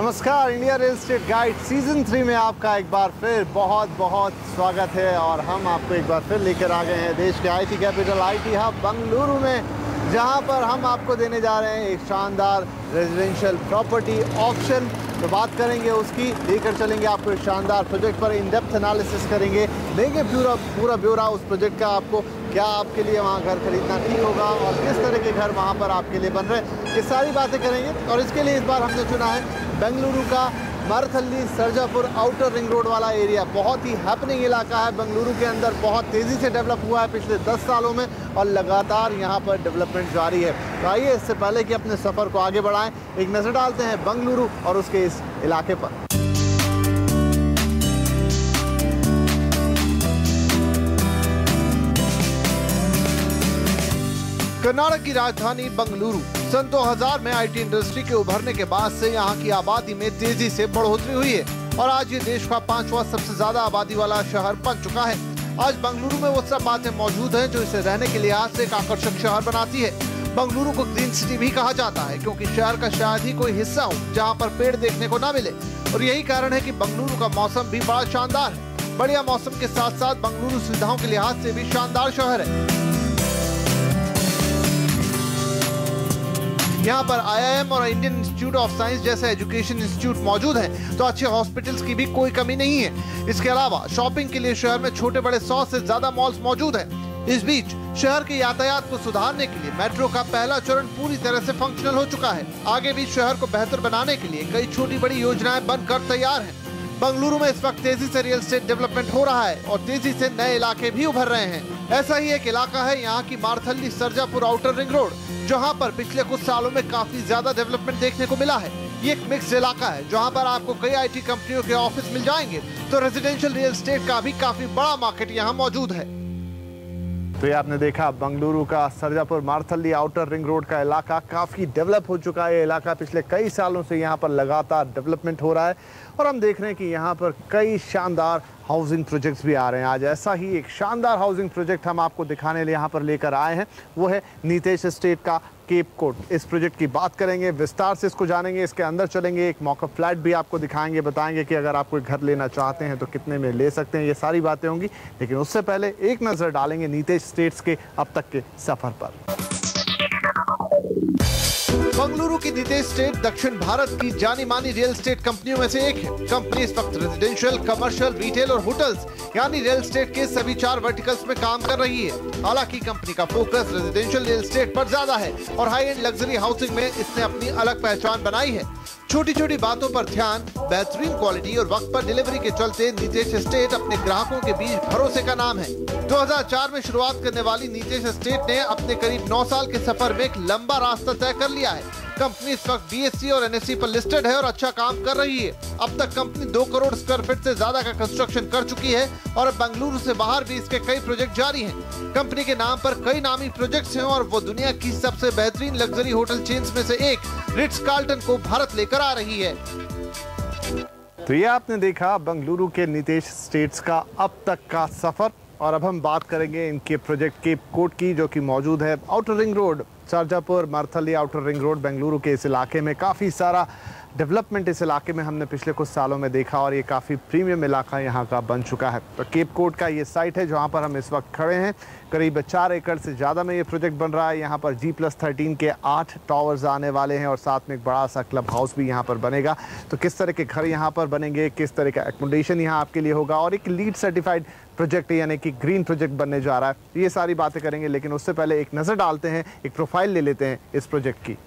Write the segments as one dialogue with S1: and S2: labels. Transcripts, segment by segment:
S1: नमस्कार, India real estate guide season 3 में आपका एक बार फिर बहुत बहुत स्वागत है। और हम आपको एक बार फिर लेकर आ गए हैं देश के IT capital IT hub Bengaluru में, जहां पर हम आपको देने जा रहे हैं एक शानदार रेजिडेंशियल प्रॉपर्टी ऑप्शन। तो बात करेंगे उसकी, लेकर चलेंगे आपको इस शानदार प्रोजेक्ट पर, इन डेप्थ एनालिसिस करेंगे, देंगे पूरा ब्यौरा उस प्रोजेक्ट का आपको, क्या आपके लिए वहाँ घर खरीदना ठीक होगा और किस तरह के घर वहाँ पर आपके लिए बन रहे हैं, ये सारी बातें करेंगे। और इसके लिए इस बार हमने चुना है बेंगलुरु का Marathahalli Sarjapur outer ring road वाला एरिया। बहुत ही हैपनिंग इलाका है, बेंगलुरु के अंदर बहुत तेज़ी से डेवलप हुआ है पिछले 10 सालों में और लगातार यहाँ पर डेवलपमेंट जारी है। तो आइए इससे पहले कि अपने सफ़र को आगे बढ़ाएं, एक नज़र डालते हैं बेंगलुरु और उसके इस इलाके पर। कर्नाटक की राजधानी बेंगलुरु सन 2000 में आईटी इंडस्ट्री के उभरने के बाद से यहाँ की आबादी में तेजी से बढ़ोतरी हुई है और आज ये देश का 5वां सबसे ज्यादा आबादी वाला शहर बन चुका है। आज बेंगलुरु में वो सब बातें मौजूद हैं जो इसे रहने के लिहाज से एक आकर्षक शहर बनाती है। बेंगलुरु को ग्रीन सिटी भी कहा जाता है क्योंकि शहर का शायद ही कोई हिस्सा हो जहाँ पर पेड़ देखने को न मिले, और यही कारण है कि बेंगलुरु का मौसम भी बड़ा शानदार है। बढ़िया मौसम के साथ साथ बेंगलुरु सुविधाओं के लिहाज से भी शानदार शहर है। यहाँ पर IIM और इंडियन इंस्टीट्यूट ऑफ साइंस जैसे एजुकेशन इंस्टीट्यूट मौजूद हैं, तो अच्छे हॉस्पिटल्स की भी कोई कमी नहीं है। इसके अलावा शॉपिंग के लिए शहर में छोटे बड़े 100 से ज्यादा मॉल्स मौजूद हैं। इस बीच शहर के यातायात को सुधारने के लिए मेट्रो का पहला चरण पूरी तरह से फंक्शनल हो चुका है। आगे भी शहर को बेहतर बनाने के लिए कई छोटी बड़ी योजनाएं बनकर तैयार हैं। बेंगलुरु में इस वक्त तेजी से रियल एस्टेट डेवलपमेंट हो रहा है और तेजी से नए इलाके भी उभर रहे हैं। ऐसा ही एक इलाका है यहाँ की Marathahalli Sarjapur outer ring road, जहाँ पर पिछले कुछ सालों में काफी ज्यादा डेवलपमेंट देखने को मिला है। ये एक मिक्स इलाका है जहाँ पर आपको कई आईटी कंपनियों के ऑफिस मिल जाएंगे, तो रेजिडेंशियल रियल एस्टेट का भी काफी बड़ा मार्केट यहाँ मौजूद है। तो ये आपने देखा बेंगलुरु का Sarjapur Marathahalli outer ring road का इलाका काफ़ी डेवलप हो चुका है। ये इलाका पिछले कई सालों से यहाँ पर लगातार डेवलपमेंट हो रहा है और हम देख रहे हैं कि यहाँ पर कई शानदार हाउसिंग प्रोजेक्ट्स भी आ रहे हैं। आज ऐसा ही एक शानदार हाउसिंग प्रोजेक्ट हम आपको दिखाने लिए यहाँ पर लेकर आए हैं, वो है नीतेश एस्टेट का केप कोड। इस प्रोजेक्ट की बात करेंगे, विस्तार से इसको जानेंगे, इसके अंदर चलेंगे, एक मॉकअप फ्लैट भी आपको दिखाएंगे, बताएंगे कि अगर आप कोई घर लेना चाहते हैं तो कितने में ले सकते हैं, ये सारी बातें होंगी। लेकिन उससे पहले एक नज़र डालेंगे नीतेश एस्टेट्स के अब तक के सफर पर। बेंगलुरु की नीतेश एस्टेट दक्षिण भारत की जानी मानी रियल एस्टेट कंपनियों में से एक है। कंपनी इस वक्त रेजिडेंशियल, कमर्शियल, रिटेल और होटल्स यानी रियल एस्टेट के सभी 4 वर्टिकल्स में काम कर रही है। हालांकि कंपनी का फोकस रेजिडेंशियल रियल एस्टेट पर ज्यादा है और हाई एंड लग्जरी हाउसिंग में इसने अपनी अलग पहचान बनाई है। छोटी छोटी बातों पर ध्यान, बेहतरीन क्वालिटी और वक्त पर डिलीवरी के चलते नीतेश एस्टेट अपने ग्राहकों के बीच भरोसे का नाम है। 2004 में शुरुआत करने वाली नीतेश एस्टेट ने अपने करीब 9 साल के सफर में एक लंबा रास्ता तय कर लिया है। कंपनी इस वक्त BSE और NSE पर लिस्टेड है और अच्छा काम कर रही है। अब तक कंपनी 2 करोड़ स्क्वायर फीट से ज्यादा का कंस्ट्रक्शन कर चुकी है और बेंगलुरु से बाहर भी इसके कई प्रोजेक्ट जारी हैं। कंपनी के नाम पर कई नामी प्रोजेक्ट्स हैं और वो दुनिया की सबसे बेहतरीन लग्जरी होटल चेन्स में से एक रिट्स कार्ल्टन को भारत लेकर आ रही है। तो ये आपने देखा बेंगलुरु के नीतेश एस्टेट्स का अब तक का सफर, और अब हम बात करेंगे इनके प्रोजेक्ट केप कोड की, जो कि मौजूद है outer ring road Sarjapur Marathahalli outer ring road Bengaluru के इस इलाके में। काफ़ी सारा डेवलपमेंट इस इलाके में हमने पिछले कुछ सालों में देखा और ये काफ़ी प्रीमियम इलाका यहाँ का बन चुका है। तो केप कोड का ये साइट है जहाँ पर हम इस वक्त खड़े हैं। करीब 4 एकड़ से ज़्यादा में ये प्रोजेक्ट बन रहा है। यहाँ पर G+13 के 8 टावर्स आने वाले हैं और साथ में एक बड़ा सा क्लब हाउस भी यहाँ पर बनेगा। तो किस तरह के घर यहाँ पर बनेंगे, किस तरह का एकोमोडेशन यहाँ आपके लिए होगा, और एक लीड सर्टिफाइड प्रोजेक्ट यानी कि ग्रीन प्रोजेक्ट बनने जा रहा है, ये सारी बातें करेंगे। लेकिन उससे पहले एक नज़र डालते हैं, एक प्रोफाइल ले लेते हैं इस प्रोजेक्ट की।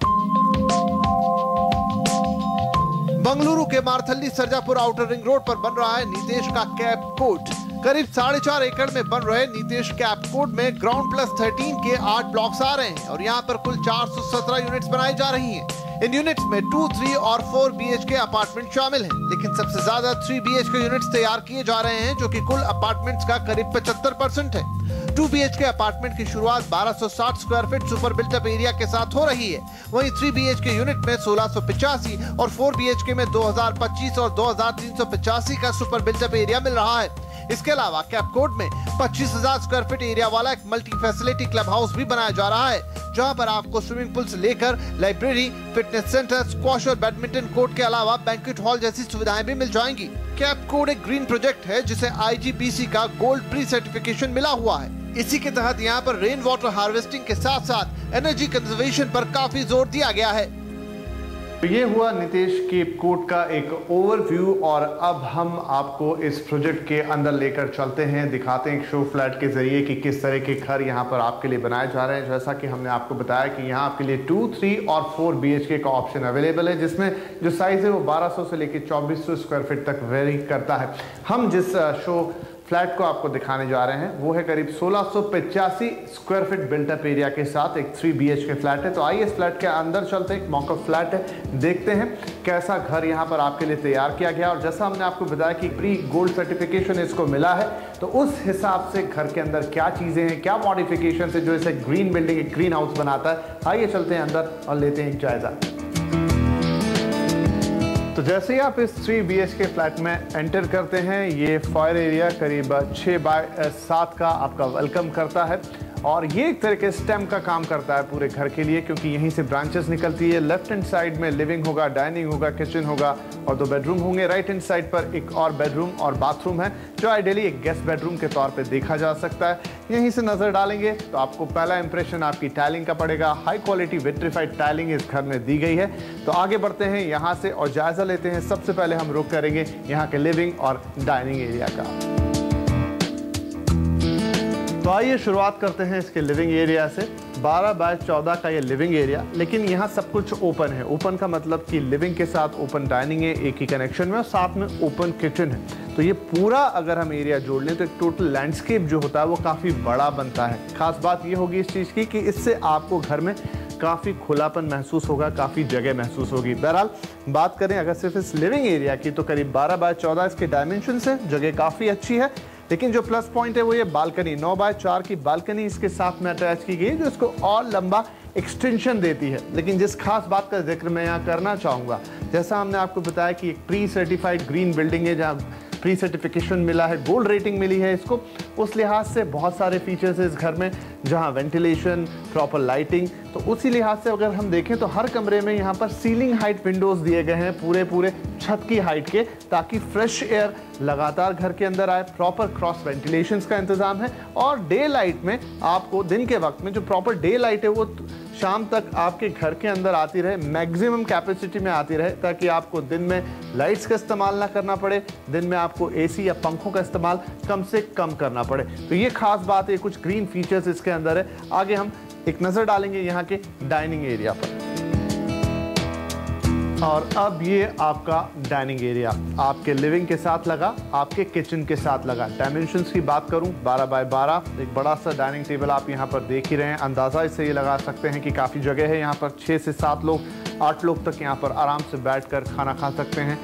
S1: बेंगलुरु के Marathahalli Sarjapur outer ring road पर बन रहा है नीतेश का केप कोड। करीब 4.5 एकड़ में बन रहे नीतेश केप कोड में ग्राउंड +13 के 8 ब्लॉक्स आ रहे हैं और यहाँ पर कुल 417 यूनिट्स बनाई जा रही हैं। इन यूनिट्स में 2, 3 और 4 BHK अपार्टमेंट शामिल हैं, लेकिन सबसे ज्यादा 3 BHK यूनिट्स तैयार किए जा रहे हैं, जो कि कुल अपार्टमेंट्स का करीब 75% है। 2 BHK अपार्टमेंट की शुरुआत 1260 square feet super built up area के साथ हो रही है। वहीं 3 BHK यूनिट में 1685 और 4 BHK में 2025 और 2385 का सुपर बिल्टअप एरिया मिल रहा है। इसके अलावा कैपकोट में 25,000 स्क्वायर फीट एरिया वाला एक मल्टी फैसिलिटी क्लब हाउस भी बनाया जा रहा है, जहां पर आपको स्विमिंग पूल से लेकर लाइब्रेरी, फिटनेस सेंटर, स्क्वॉश और बैडमिंटन कोर्ट के अलावा बैंक्वेट हॉल जैसी सुविधाएं भी मिल जाएंगी। कैपकोट एक ग्रीन प्रोजेक्ट है जिसे IGBC का गोल्ड प्री सर्टिफिकेशन मिला हुआ है। इसी के तहत यहाँ पर रेन वाटर हार्वेस्टिंग के साथ साथ एनर्जी कंजर्वेशन पर काफी जोर दिया गया है।
S2: तो ये हुआ नितेश केपकोट का एक ओवरव्यू, और अब हम आपको इस प्रोजेक्ट के अंदर लेकर चलते हैं, दिखाते हैं शो फ्लैट के जरिए कि किस तरह के घर यहाँ पर आपके लिए बनाए जा रहे हैं। जैसा कि हमने आपको बताया कि यहाँ आपके लिए 2, 3 और 4 BHK का ऑप्शन अवेलेबल है, जिसमें जो साइज है वो 1200 से लेकर 2400 स्क्वायर फीट तक वेरी करता है। हम जिस शो फ्लैट को आपको दिखाने जा रहे हैं वो है करीब 1685 स्क्वायर फीट बिल्टअप एरिया के साथ एक 3 BHK फ्लैट है। तो आइए इस फ्लैट के अंदर चलते हैं। एक मॉकअप फ्लैट है, देखते हैं कैसा घर यहाँ पर आपके लिए तैयार किया गया। और जैसा हमने आपको बताया कि प्री गोल्ड सर्टिफिकेशन इसको मिला है, तो उस हिसाब से घर के अंदर क्या चीज़ें हैं, क्या मॉडिफिकेशन है जो इसे ग्रीन बिल्डिंग, एक ग्रीन हाउस बनाता है। आइए चलते हैं अंदर और लेते हैं एक जायजा। तो जैसे ही आप इस 3 BHK फ्लैट में एंटर करते हैं, ये फायर एरिया करीब 6 बाय 7 का आपका वेलकम करता है, और ये एक तरह के स्टेम का काम करता है पूरे घर के लिए, क्योंकि यहीं से ब्रांचेस निकलती है। लेफ्ट हैंड साइड में लिविंग होगा, डाइनिंग होगा, किचन होगा और 2 बेडरूम होंगे। राइट हैंड साइड पर एक और बेडरूम और बाथरूम है, जो आइडियली एक गेस्ट बेडरूम के तौर पे देखा जा सकता है। यहीं से नजर डालेंगे तो आपको पहला इंप्रेशन आपकी टाइलिंग का पड़ेगा। हाई क्वालिटी विट्रिफाइड टाइलिंग इस घर में दी गई है। तो आगे बढ़ते हैं यहाँ से और जायजा लेते हैं। सबसे पहले हम रुक करेंगे यहाँ के लिविंग और डाइनिंग एरिया का। तो आइए शुरुआत करते हैं इसके लिविंग एरिया से। 12 बाय 14 का ये लिविंग एरिया, लेकिन यहाँ सब कुछ ओपन है। ओपन का मतलब कि लिविंग के साथ ओपन डाइनिंग है एक ही कनेक्शन में, और साथ में ओपन किचन है। तो ये पूरा अगर हम एरिया जोड़ लें तो एक टोटल लैंडस्केप जो होता है वो काफ़ी बड़ा बनता है। खास बात ये होगी इस चीज़ की कि इससे आपको घर में काफ़ी खुलापन महसूस होगा, काफ़ी जगह महसूस होगी। बहरहाल बात करें अगर सिर्फ इस लिविंग एरिया की, तो करीब 12 बाय 14 इसके डायमेंशन से जगह काफ़ी अच्छी है। लेकिन जो प्लस पॉइंट है वो ये बालकनी, 9 बाय 4 की बालकनी इसके साथ में अटैच की गई है, जो इसको और लंबा एक्सटेंशन देती है। लेकिन जिस खास बात का जिक्र मैं यहाँ करना चाहूँगा, जैसा हमने आपको बताया कि एक प्री सर्टिफाइड ग्रीन बिल्डिंग है, जहाँ प्री सर्टिफिकेशन मिला है, गोल्ड रेटिंग मिली है इसको, उस लिहाज से बहुत सारे फीचर्स है इस घर में, जहाँ वेंटिलेशन, प्रॉपर लाइटिंग। तो उसी लिहाज से अगर हम देखें तो हर कमरे में यहाँ पर सीलिंग हाइट विंडोज दिए गए हैं, पूरे छत की हाइट के, ताकि फ्रेश एयर लगातार घर के अंदर आए। प्रॉपर क्रॉस वेंटिलेशन का इंतजाम है, और डे लाइट में आपको दिन के वक्त में जो प्रॉपर डे लाइट है वो शाम तक आपके घर के अंदर आती रहे, मैक्सिमम कैपेसिटी में आती रहे, ताकि आपको दिन में लाइट्स का इस्तेमाल ना करना पड़े, दिन में आपको AC या पंखों का इस्तेमाल कम से कम करना पड़े। तो ये खास बात है, कुछ ग्रीन फीचर्स इसके अंदर है। आगे हम एक नज़र डालेंगे यहाँ के डाइनिंग एरिया पर। और अब ये आपका डाइनिंग एरिया आपके लिविंग के साथ लगा, आपके किचन के साथ लगा। डायमेंशंस की बात करूं, 12 बाय 12 एक बड़ा सा डाइनिंग टेबल आप यहां पर देख ही रहे हैं। अंदाज़ा इससे ये लगा सकते हैं कि काफ़ी जगह है यहाँ पर। 6 से 7 लोग, 8 लोग तक यहाँ पर आराम से बैठकर खाना खा सकते हैं,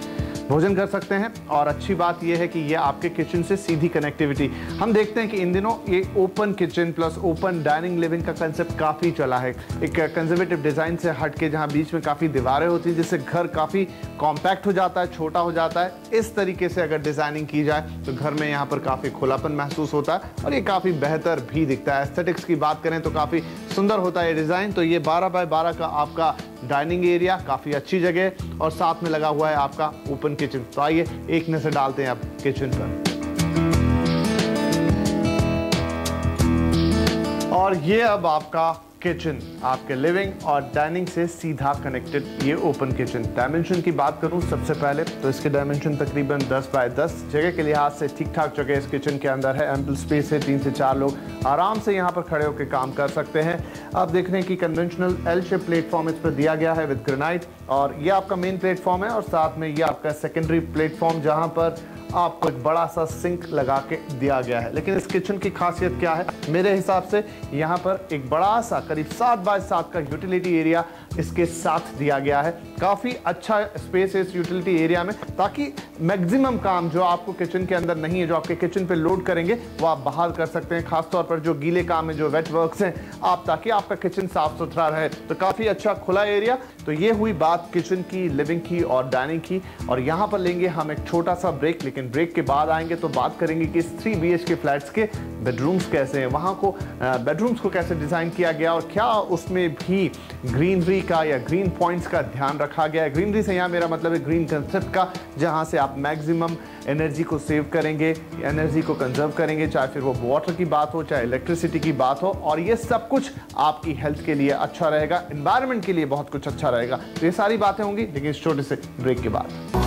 S2: भोजन कर सकते हैं। और अच्छी बात यह है कि ये आपके किचन से सीधी कनेक्टिविटी। हम देखते हैं कि इन दिनों ये open kitchen plus open dining living का कंसेप्ट काफ़ी चला है, एक कंजर्वेटिव डिज़ाइन से हट के, जहाँ बीच में काफ़ी दीवारें होती हैं, जिससे घर काफ़ी कॉम्पैक्ट हो जाता है, छोटा हो जाता है। इस तरीके से अगर डिज़ाइनिंग की जाए तो घर में यहाँ पर काफ़ी खुलापन महसूस होता है, और ये काफ़ी बेहतर भी दिखता है। एस्थेटिक्स की बात करें तो काफ़ी सुंदर होता है ये डिज़ाइन। तो ये 12 बाय 12 का आपका डाइनिंग एरिया, काफ़ी अच्छी जगह, और साथ में लगा हुआ है आपका ओपन किचन। तो आइए एक नजर डालते हैं अब किचन पर। और ये अब आपका किचन, आपके लिविंग और डाइनिंग से सीधा कनेक्टेड ये ओपन किचन। डायमेंशन की बात करूं सबसे पहले तो इसके डायमेंशन तकरीबन 10 बाय 10। जगह के लिहाज से ठीक ठाक जगह इस किचन के अंदर है, एम्पल स्पेस है। 3 से 4 लोग आराम से यहां पर खड़े होकर काम कर सकते हैं। आप देख रहे हैं कि कन्वेंशनल एल शेप प्लेटफॉर्म इस पर दिया गया है विद ग्रेनाइट, और ये आपका मेन प्लेटफॉर्म है, और साथ में ये आपका सेकेंडरी प्लेटफॉर्म, जहां पर आपको एक बड़ा सा सिंक लगा के दिया गया है। लेकिन इस किचन की खासियत क्या है, मेरे हिसाब से यहाँ पर एक बड़ा सा करीब 7 बाय 7 का यूटिलिटी एरिया इसके साथ दिया गया है। काफ़ी अच्छा स्पेस है इस यूटिलिटी एरिया में, ताकि मैक्सिमम काम जो आपको किचन के अंदर नहीं है, जो आपके किचन पे लोड करेंगे, वो आप बाहर कर सकते हैं। खासतौर पर जो गीले काम है, जो वेट वर्क्स हैं, आप, ताकि आपका किचन साफ सुथरा रहे। तो काफ़ी अच्छा खुला एरिया, तो ये हुई बात किचन की, लिविंग की और डाइनिंग की। और यहाँ पर लेंगे हम एक छोटा सा ब्रेक, लेकिन ब्रेक के बाद आएंगे तो बात करेंगे कि इस 3 BHK फ्लैट्स के बेडरूम्स कैसे हैं, वहाँ को बेडरूम्स को कैसे डिज़ाइन किया गया और क्या उसमें भी ग्रीनरी का या ग्रीन पॉइंट्स का ध्यान रखा गया है। ग्रीनरी से यहाँ मेरा मतलब है ग्रीन कंसेप्ट का, जहाँ से आप मैक्सिमम एनर्जी को सेव करेंगे, एनर्जी को कंजर्व करेंगे, चाहे फिर वो वाटर की बात हो, चाहे इलेक्ट्रिसिटी की बात हो। और ये सब कुछ आपकी हेल्थ के लिए अच्छा रहेगा, एनवायरनमेंट के लिए बहुत कुछ अच्छा रहेगा। तो ये सारी बातें होंगी, लेकिन इस छोटे से ब्रेक के बाद।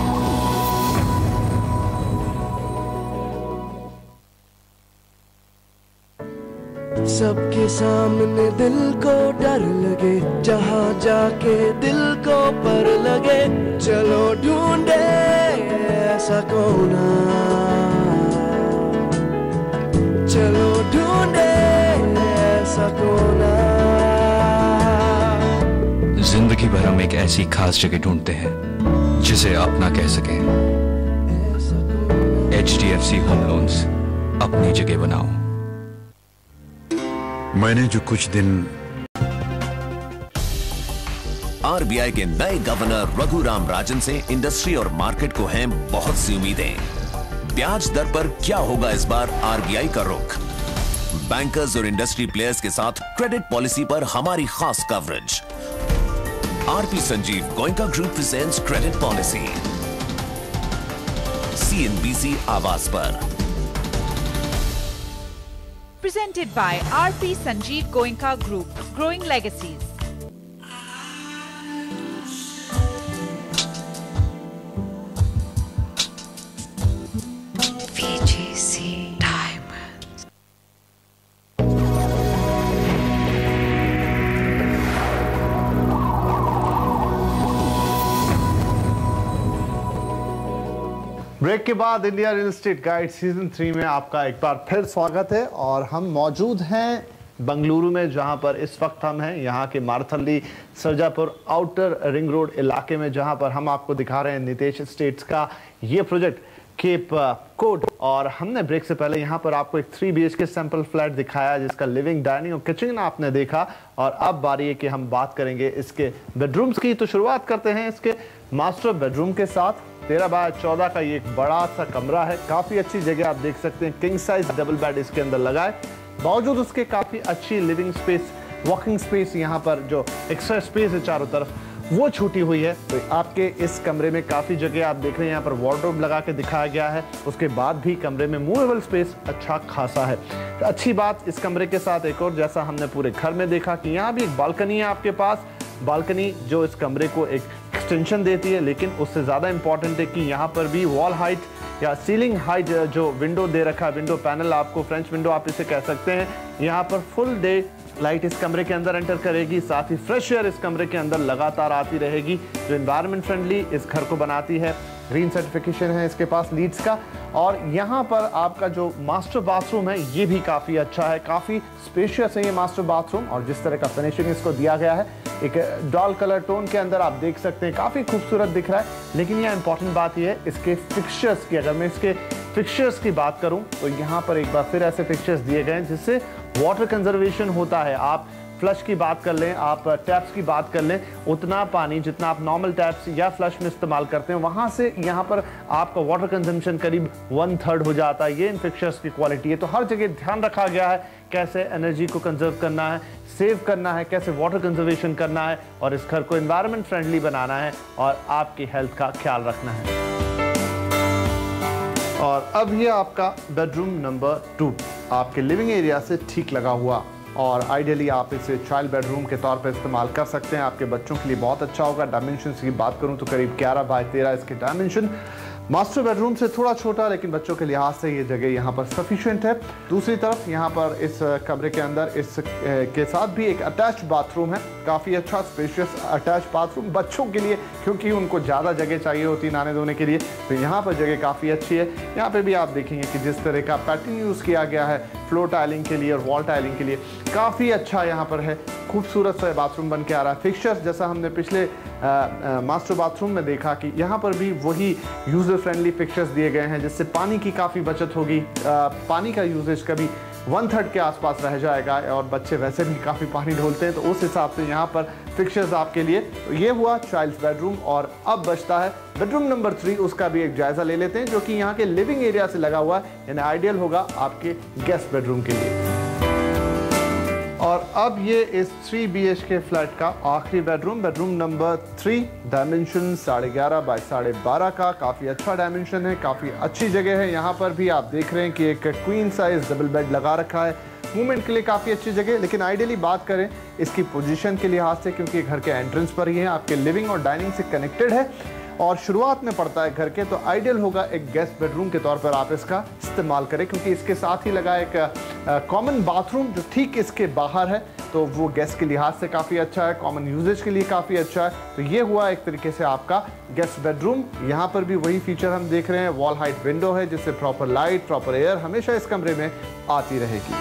S3: सबके सामने दिल को डर लगे, जहाँ जाके दिल को पर लगे, चलो ढूंढे ऐसा कोना, चलो ढूंढे ऐसा कोना।
S4: जिंदगी भर हम एक ऐसी खास जगह ढूंढते हैं जिसे अपना कह सकें। HDFC होम लोन्स, अपनी जगह बनाओ।
S5: मैंने जो कुछ दिन
S6: RBI के नए गवर्नर रघुराम राजन से इंडस्ट्री और मार्केट को हैं बहुत सी उम्मीदें। ब्याज दर पर क्या होगा इस बार RBI का रुख? बैंकर्स और इंडस्ट्री प्लेयर्स के साथ क्रेडिट पॉलिसी पर हमारी खास coverage. RP Sanjeev Goenka group presents credit policy, CNBC आवाज पर।
S7: Presented by RP Sanjeev Goenka Group, Growing Legacies.
S8: VGC Diamonds.
S2: Break के बाद India real estate guide season 3 में आपका एक बार फिर स्वागत है। और हम मौजूद हैं बंगलुरु में, जहां पर इस वक्त हम हैं यहाँ के Marathahalli Sarjapur outer ring road इलाके में, जहां पर हम आपको दिखा रहे हैं नितेश एस्टेट्स का ये प्रोजेक्ट केप कोड। और हमने ब्रेक से पहले यहाँ पर आपको एक 3 BHK सैंपल फ्लैट दिखाया जिसका लिविंग, डाइनिंग और किचन आपने देखा। और अब बारी है कि हम बात करेंगे इसके बेडरूम्स की। तो शुरुआत करते हैं इसके मास्टर बेडरूम के साथ। 13 बाय 14 का ये एक बड़ा सा कमरा है, काफी अच्छी जगह आप देख सकते हैं। किंग साइज डबल बेड इसके अंदर लगा है, बावजूद उसके काफी अच्छी लिविंग स्पेस, वॉकिंग स्पेस, यहाँ पर जो एक्स्ट्रा स्पेस है चारों तरफ वो छूटी हुई है। तो आपके इस कमरे में काफी जगह आप देख रहे हैं, यहाँ पर वार्डरोब लगा के दिखाया गया है। उसके बाद भी कमरे में मूवेबल स्पेस अच्छा खासा है। तो अच्छी बात इस कमरे के साथ एक और, जैसा हमने पूरे घर में देखा कि यहाँ भी एक बालकनी है आपके पास, बालकनी जो इस कमरे को एक एक्सटेंशन देती है। लेकिन उससे ज़्यादा इंपॉर्टेंट है कि यहाँ पर भी वॉल हाइट या सीलिंग हाइट जो विंडो दे रखा है, विंडो पैनल आपको फ्रेंच विंडो आप इसे कह सकते हैं, यहाँ पर फुल डे लाइट इस कमरे के अंदर एंटर करेगी। साथ ही फ्रेश एयर इस कमरे के अंदर लगातार आती रहेगी, जो एनवायरनमेंट फ्रेंडली इस घर को बनाती है। ग्रीन सर्टिफिकेशन है इसके पास लीड्स का। और यहाँ पर आपका जो मास्टर बाथरूम है ये भी काफ़ी अच्छा है, काफ़ी स्पेशियस है ये मास्टर बाथरूम। और जिस तरह का फिनिशिंग इसको दिया गया है, एक डॉल कलर टोन के अंदर आप देख सकते हैं, काफ़ी खूबसूरत दिख रहा है। लेकिन यह इंपॉर्टेंट बात यह है इसके फिक्सचर्स की। अगर मैं इसके फिक्सचर्स की बात करूं तो यहाँ पर एक बार फिर ऐसे फिक्सचर्स दिए गए हैं जिससे वाटर कंजर्वेशन होता है। आप फ्लश की बात कर लें, आप टैप्स की बात कर लें, उतना पानी जितना आप नॉर्मल टैप्स या फ्लश में इस्तेमाल करते हैं, वहाँ से यहाँ पर आपका वाटर कंजम्पशन करीब 1/3 हो जाता है। ये इन फिक्सचर्स की क्वालिटी है। तो हर जगह ध्यान रखा गया है कैसे एनर्जी को कंजर्व करना है, सेव करना है, कैसे वाटर कंजर्वेशन करना है और इस घर को एनवायरनमेंट फ्रेंडली बनाना है और आपकी हेल्थ का ख्याल रखना है। और अब ये आपका बेडरूम नंबर 2 आपके लिविंग एरिया से ठीक लगा हुआ, और आइडियली आप इसे चाइल्ड बेडरूम के तौर पर इस्तेमाल कर सकते हैं। आपके बच्चों के लिए बहुत अच्छा होगा। डायमेंशन की बात करूं तो करीब 11 बाय 13 इसके डायमेंशन। मास्टर बेडरूम से थोड़ा छोटा, लेकिन बच्चों के लिहाज से ये जगह यहाँ पर सफिशिएंट है। दूसरी तरफ यहाँ पर इस कमरे के अंदर इस के साथ भी एक अटैच्ड बाथरूम है, काफ़ी अच्छा स्पेशियस अटैच्ड बाथरूम बच्चों के लिए, क्योंकि उनको ज़्यादा जगह चाहिए होती है नहाने धोने के लिए। तो यहाँ पर जगह काफ़ी अच्छी है। यहाँ पे भी आप देखेंगे कि जिस तरह का पैटर्न यूज़ किया गया है फ्लोर टाइलिंग के लिए और वॉल टाइलिंग के लिए, काफ़ी अच्छा यहाँ पर है। खूबसूरत सा बाथरूम बन के आ रहा है। फिक्सचर्स जैसा हमने पिछले मास्टर बाथरूम में देखा कि यहाँ पर भी वही यूज़र फ्रेंडली फिक्सचर्स दिए गए हैं, जिससे पानी की काफ़ी बचत होगी। पानी का यूजेज कभी 1/3 के आसपास रह जाएगा और बच्चे वैसे भी काफ़ी पानी ढोलते हैं, तो उस हिसाब से यहाँ पर फिक्चर्स आपके लिए। तो ये हुआ चाइल्ड्स बेडरूम और अब बचता है बेडरूम नंबर 3, उसका भी एक जायजा ले लेते हैं, जो कि यहाँ के लिविंग एरिया से लगा हुआ है, यानी आइडियल होगा आपके गेस्ट बेडरूम के लिए। और अब ये इस 3 BHK फ्लैट का आखिरी बेडरूम नंबर 3, डायमेंशन 11.5 बाय 12.5 का, काफ़ी अच्छा डायमेंशन है, काफ़ी अच्छी जगह है। यहाँ पर भी आप देख रहे हैं कि एक क्वीन साइज डबल बेड लगा रखा है, मूवमेंट के लिए काफ़ी अच्छी जगह। लेकिन आइडियली बात करें इसकी पोजीशन के लिहाज से, क्योंकि घर के एंट्रेंस पर ही है, आपके लिविंग और डाइनिंग से कनेक्टेड है और शुरुआत में पड़ता है घर के, तो आइडियल होगा एक गेस्ट बेडरूम के तौर पर आप इसका इस्तेमाल करें, क्योंकि इसके साथ ही लगा एक कॉमन बाथरूम जो ठीक इसके बाहर है, तो वो गेस्ट के लिहाज से काफ़ी अच्छा है, कॉमन यूजेज के लिए काफ़ी अच्छा है। तो ये हुआ एक तरीके से आपका गेस्ट बेडरूम। यहाँ पर भी वही फीचर हम देख रहे हैं, वॉल हाइट विंडो है जिससे प्रॉपर लाइट, प्रॉपर एयर हमेशा इस कमरे में आती रहेगी।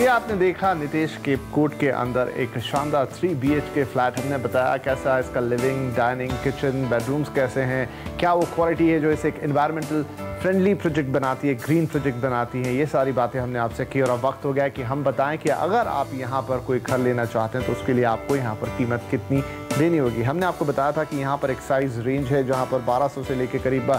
S2: आपने देखा नितेश केप कोड के अंदर एक शानदार 3 BHK फ्लैट। हमने बताया कैसा है इसका लिविंग, डाइनिंग, किचन, बेडरूम्स कैसे हैं, क्या वो क्वालिटी है जो इसे एक एनवायरमेंटल फ्रेंडली प्रोजेक्ट बनाती है, ग्रीन प्रोजेक्ट बनाती है। ये सारी बातें हमने आपसे की और अब वक्त हो गया कि हम बताएं कि अगर आप यहाँ पर कोई घर लेना चाहते हैं तो उसके लिए आपको यहाँ पर कीमत कितनी देनी होगी। हमने आपको बताया था कि यहाँ पर एक साइज़ रेंज है जहाँ पर 1200 से लेकर करीब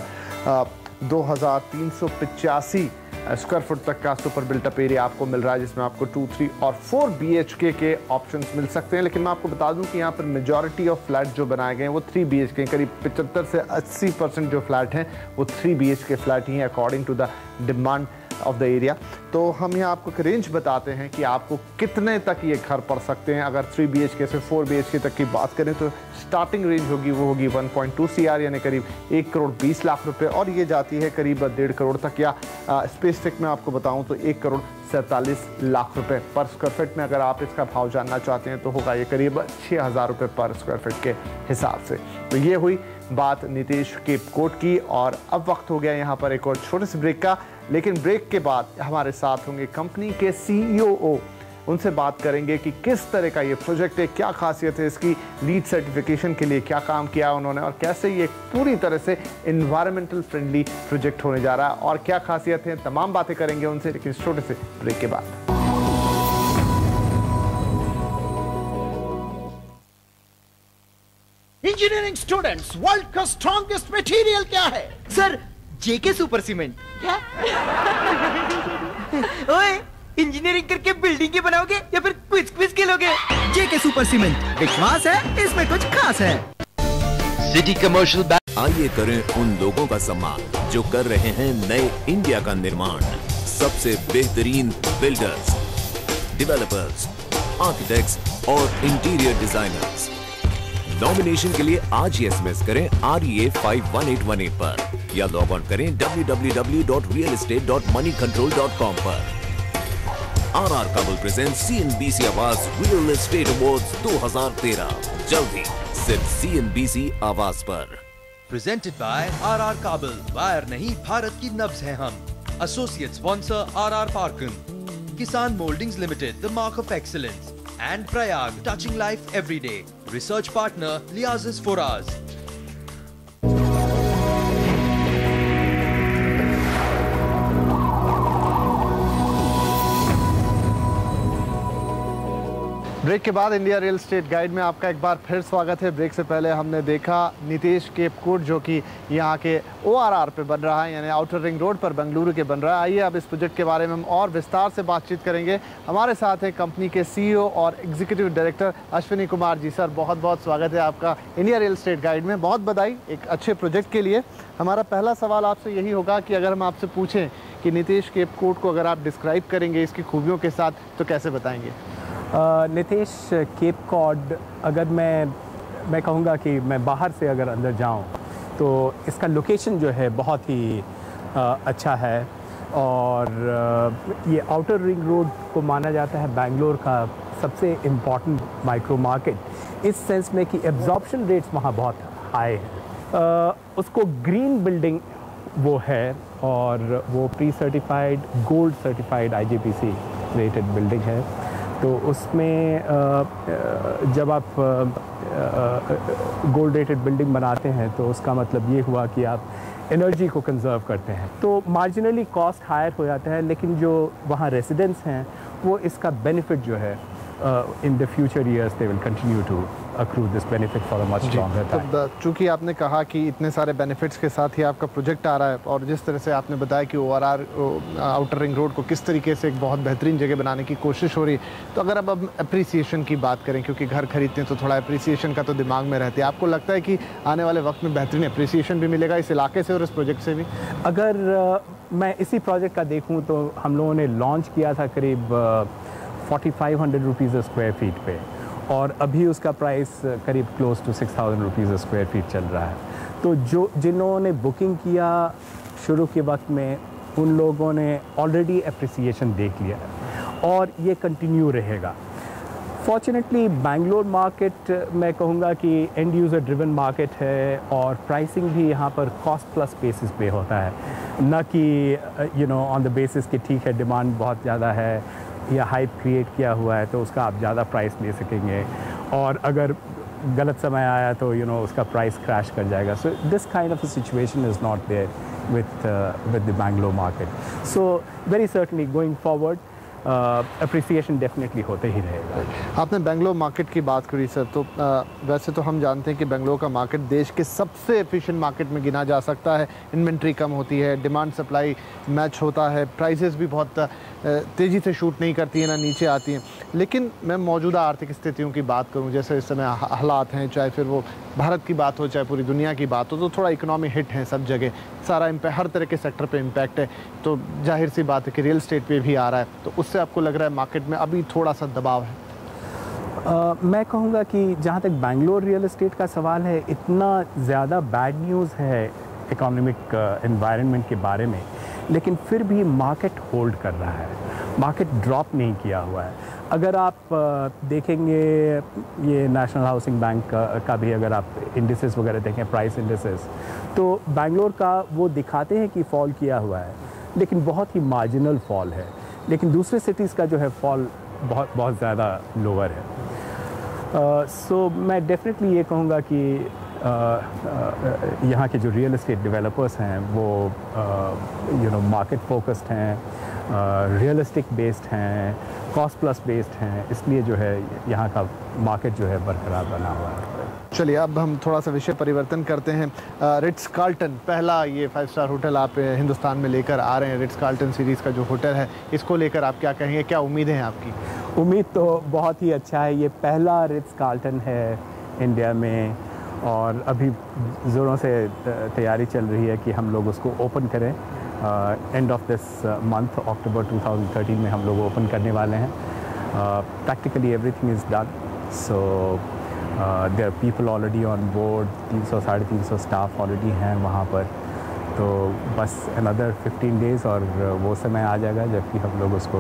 S2: 2385 स्क्वायर फुट तक का सुपर बिल्टअप एरिया आपको मिल रहा है, जिसमें आपको 2, 3 और 4 BHK के ऑप्शंस मिल सकते हैं। लेकिन मैं आपको बता दूं कि यहाँ पर मेजॉरिटी ऑफ फ्लैट जो बनाए गए हैं वो 3 BHK, करीब 75 से 80% जो फ्लैट हैं वो 3 BHK फ्लैट ही हैं according to the demand of the area. तो हम यहाँ आपको एक रेंज बताते हैं कि आपको कितने तक ये घर पड़ सकते हैं। अगर 3 BHK से 4 BHK तक की बात करें तो स्टार्टिंग रेंज होगी वो होगी 1.2 CR यानी करीब 1 करोड़ 20 लाख रुपए, और ये जाती है करीब 1.5 करोड़ तक, या स्पेसिफिक में आपको बताऊं तो 1 करोड़ 47 लाख रुपए पर स्क्वायर फीट में। अगर आप इसका भाव जानना चाहते हैं तो होगा ये करीब 6,000 रुपये पर स्क्वायर फीट के हिसाब से। तो ये हुई बात नितेश केप कोड की और अब वक्त हो गया यहाँ पर एक और छोटे से ब्रेक का। लेकिन ब्रेक के बाद हमारे साथ होंगे कंपनी के CEO, उनसे बात करेंगे कि किस तरह का ये प्रोजेक्ट है, क्या खासियत है इसकी, लीड सर्टिफिकेशन के लिए क्या काम किया उन्होंने और कैसे ये पूरी तरह से एनवायरमेंटल फ्रेंडली प्रोजेक्ट होने जा रहा है और क्या खासियत है, तमाम बातें करेंगे उनसे, लेकिन छोटे से ब्रेक के बाद।
S5: इंजीनियरिंग स्टूडेंट्स, वर्ल्ड का स्ट्रॉन्गेस्ट मटेरियल क्या है?
S9: सर, जेके सुपर सीमेंट। क्या? ओए, इंजीनियरिंग करके बिल्डिंग ही बनाओगे या फिर क्विज खेलोगे? जेके सुपर सीमेंट, विश्वास है इसमें कुछ खास है।
S6: City commercial bank. आइए करें उन लोगों का सम्मान जो कर रहे हैं नए इंडिया का निर्माण। सबसे बेहतरीन बिल्डर्स, डेवलपर्स, आर्किटेक्ट्स और इंटीरियर डिजाइनर्स। नॉमिनेशन के लिए आज ही SMS करें REA 51818 पर या लॉग ऑन करें www.realestate.moneycontrol.com पर। RR Kabul presents CNBC आवाज रियल एस्टेट अवार्ड्स 2013 जल्द ही सिर्फ CNBC आवाज पर।
S10: Presented by RR Kabul, wire नहीं भारत की नब्ज है हम। Associate sponsor RR Parkin, Kisan Moldings Limited, the mark of excellence, and Prayag, touching life every day. Research partner Liazis Foraz.
S2: Break के बाद इंडिया रियल एस्टेट गाइड में आपका एक बार फिर स्वागत है। ब्रेक से पहले हमने देखा नितेश केप कोड जो कि यहाँ के ORR पे बन रहा है, यानी आउटर रिंग रोड पर बेंगलुरु के बन रहा है। आइए अब इस प्रोजेक्ट के बारे में हम और विस्तार से बातचीत करेंगे। हमारे साथ है कंपनी के CEO और executive director Ashwini Kumar ji. Sir, बहुत बहुत स्वागत है आपका इंडिया रियल एस्टेट गाइड में। बहुत बधाई एक अच्छे प्रोजेक्ट के लिए। हमारा पहला सवाल आपसे यही होगा कि अगर हम आपसे पूछें कि नितेश केप कोड को अगर आप डिस्क्राइब करेंगे इसकी खूबियों के साथ तो कैसे बताएंगे?
S11: नितेश केप कॉड, अगर मैं कहूँगा कि मैं बाहर से अगर अंदर जाऊँ तो इसका लोकेशन जो है बहुत ही अच्छा है और ये आउटर रिंग रोड को माना जाता है बेंगलोर का सबसे इम्पॉर्टेंट माइक्रो मार्केट, इस सेंस में कि एब्जॉर्प्शन रेट्स वहाँ बहुत हाई है। उसको ग्रीन बिल्डिंग वो है और वो pre certified gold certified IGPC rated building है। तो उसमें जब आप गोल्ड रेटेड बिल्डिंग बनाते हैं तो उसका मतलब ये हुआ कि आप एनर्जी को कंजर्व करते हैं, तो मार्जिनली कॉस्ट हायर हो जाता है, लेकिन जो वहाँ रेसिडेंट्स हैं वो इसका बेनिफिट जो है in the future years they will continue to accrue this benefit for a much longer time.
S2: तो चूँकि आपने कहा कि इतने सारे बेनिफिट्स के साथ ही आपका प्रोजेक्ट आ रहा है और जिस तरह से आपने बताया कि ORR आउटर रिंग रोड को किस तरीके से एक बहुत बेहतरीन जगह बनाने की कोशिश हो रही है, तो अगर अब अप्रिसिएशन की बात करें, क्योंकि घर खरीदते हैं तो थोड़ा अप्रिसिएशन का तो दिमाग में रहती है, आपको लगता है कि आने वाले वक्त में बेहतरीन अप्रिसिएशन भी मिलेगा इस इलाके से और इस प्रोजेक्ट से भी?
S11: अगर मैं इसी प्रोजेक्ट का देखूँ तो हम लोगों ने लॉन्च किया था करीब 4500 रुपीज़ स्क्वायर फीट पे, और अभी उसका प्राइस करीब close to 6000 rupees square feet चल रहा है। तो जिन्होंने बुकिंग किया शुरू के वक्त में, उन लोगों ने ऑलरेडी अप्रिसिएशन देख लिया है और ये कंटिन्यू रहेगा। फॉर्चुनेटली बेंगलोर मार्केट मैं कहूँगा कि एंड यूज़र ड्रिवन मार्केट है और प्राइसिंग भी यहाँ पर कॉस्ट प्लस बेसिस पे होता है, न कि ऑन द बेसिस कि ठीक है डिमांड बहुत ज़्यादा है या हाइप क्रिएट किया हुआ है तो उसका आप ज़्यादा प्राइस ले सकेंगे, और अगर गलत समय आया तो उसका प्राइस क्रैश कर जाएगा। So this kind of a situation is not there with the Bangalore market. So very certainly going forward appreciation definitely होते ही रहेगा।
S2: आपने बेंगलोर मार्केट की बात करी सर, तो वैसे तो हम जानते हैं कि बेंगलोर का मार्केट देश के सबसे एफिशिएंट मार्केट में गिना जा सकता है। इन्वेंट्री कम होती है, डिमांड सप्लाई मैच होता है, प्राइसेस भी बहुत तेज़ी से शूट नहीं करती हैं, ना नीचे आती हैं। लेकिन मैं मौजूदा आर्थिक स्थितियों की बात करूं, जैसे इस समय हालात हैं, चाहे फिर वो भारत की बात हो चाहे पूरी दुनिया की बात हो, तो थोड़ा इकोनॉमी हिट है सब जगह, सारा हर तरह के सेक्टर पे इम्पैक्ट है। तो जाहिर सी बात है कि रियल एस्टेट पे भी आ रहा है, तो उससे आपको लग रहा है मार्केट में अभी थोड़ा सा दबाव है?
S11: मैं कहूँगा कि जहाँ तक बेंगलोर रियल एस्टेट का सवाल है, इतना ज़्यादा बैड न्यूज़ है इकोनॉमिक एनवायरनमेंट के बारे में, लेकिन फिर भी मार्केट होल्ड कर रहा है, मार्केट ड्रॉप नहीं किया हुआ है। अगर आप देखेंगे ये नेशनल हाउसिंग बैंक का भी अगर आप इंडिसेस वगैरह देखें, प्राइस इंडिसेस, तो बेंगलोर का वो दिखाते हैं कि फॉल किया हुआ है, लेकिन बहुत ही मार्जिनल फॉल है। लेकिन दूसरे सिटीज़ का जो है फॉल बहुत ज़्यादा लोअर है। सो मैं डेफिनेटली ये कहूँगा कि यहाँ के जो रियल एस्टेट डेवलपर्स हैं वो मार्केट फोकस्ड हैं, रियलिस्टिक बेस्ड हैं, कॉस्ट प्लस बेस्ड हैं, इसलिए जो है यहाँ का मार्केट जो है बरकरार बना हुआ है।
S2: चलिए अब हम थोड़ा सा विषय परिवर्तन करते हैं। रिट्स कार्ल्टन, पहला ये 5 स्टार होटल आप हिंदुस्तान में लेकर आ रहे हैं, रिट्स कार्ल्टन सीरीज़ का जो होटल है, इसको लेकर आप क्या कहेंगे, क्या उम्मीदें हैं आपकी?
S11: उम्मीद तो बहुत ही अच्छा है। ये पहला रिट्स कार्ल्टन है इंडिया में और अभी ज़ोरों से तैयारी चल रही है कि हम लोग उसको ओपन करें। End of this month October 2013 में हम लोग ओपन करने वाले हैं। Practically everything is done, so there are people already on board, 300-350 staff already हैं वहाँ पर। तो बस अनदर 15 डेज़ और वो समय आ जाएगा जबकि हम लोग उसको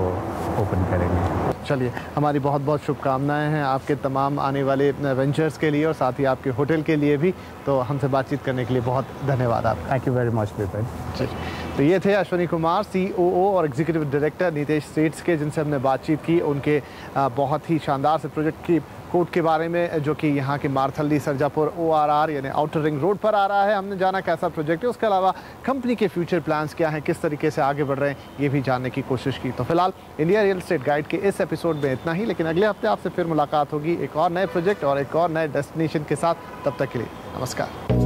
S11: ओपन करेंगे।
S2: चलिए, हमारी बहुत बहुत शुभकामनाएं हैं आपके तमाम आने वाले वेंचर्स के लिए और साथ ही आपके होटल के लिए भी। तो हमसे बातचीत करने के लिए बहुत धन्यवाद आपका।
S11: Thank you very much Vipin.
S2: तो ये थे अश्वनी कुमार, COO और एग्जीक्यूटिव डायरेक्टर नीतेश स्टेट्स के, जिनसे हमने बातचीत की उनके बहुत ही शानदार से प्रोजेक्ट की कोर्ट के बारे में, जो कि यहाँ के मारथल्ली सरजापुर ORR यानी आउटर रिंग रोड पर आ रहा है। हमने जाना कैसा प्रोजेक्ट है, उसके अलावा कंपनी के फ्यूचर प्लान्स क्या हैं, किस तरीके से आगे बढ़ रहे हैं, ये भी जानने की कोशिश की। तो फिलहाल इंडिया रियल एस्टेट गाइड के इस एपिसोड में इतना ही, लेकिन अगले हफ्ते आपसे फिर मुलाकात होगी एक और नए प्रोजेक्ट और एक और नए डेस्टिनेशन के साथ। तब तक के लिए नमस्कार।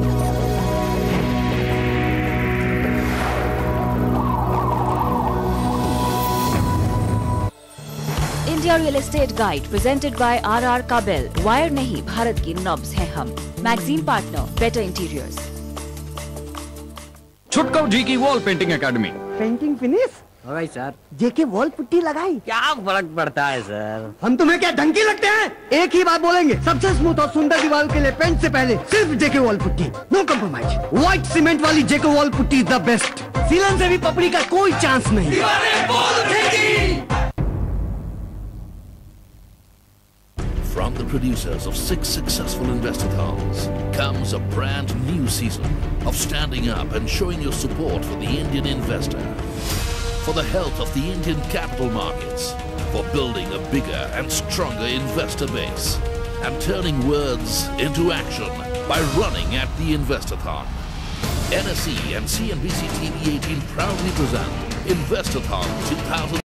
S12: India real estate guide presented by RR Kabel. Wire नहीं, भारत की नब्ज हैं हम। Magazine partner better interiors.
S13: छुटकाऊ जी की wall painting academy.
S9: Painting finish
S14: भाई सर,
S9: जेके वॉल पुट्टी लगाई,
S14: क्या फर्क पड़ता है सर?
S9: हम तुम्हें क्या ढंकी लगते हैं? एक ही बात बोलेंगे, सबसे स्मूथ और सुंदर दीवार के लिए पेंट से पहले सिर्फ JK wall putty, no compromise. White cement वाली JK wall putty is the best. सीलन से भी पपड़ी का कोई चांस नहीं।
S15: From the producers of 6 successful investors comes a brand new season of standing up and showing your support for the Indian investor, for the health of the Indian capital markets, for building a bigger and stronger investor base, and turning words into action by running at the Investathon. NSE and CNBC TV 18 proudly present Investathon 2000.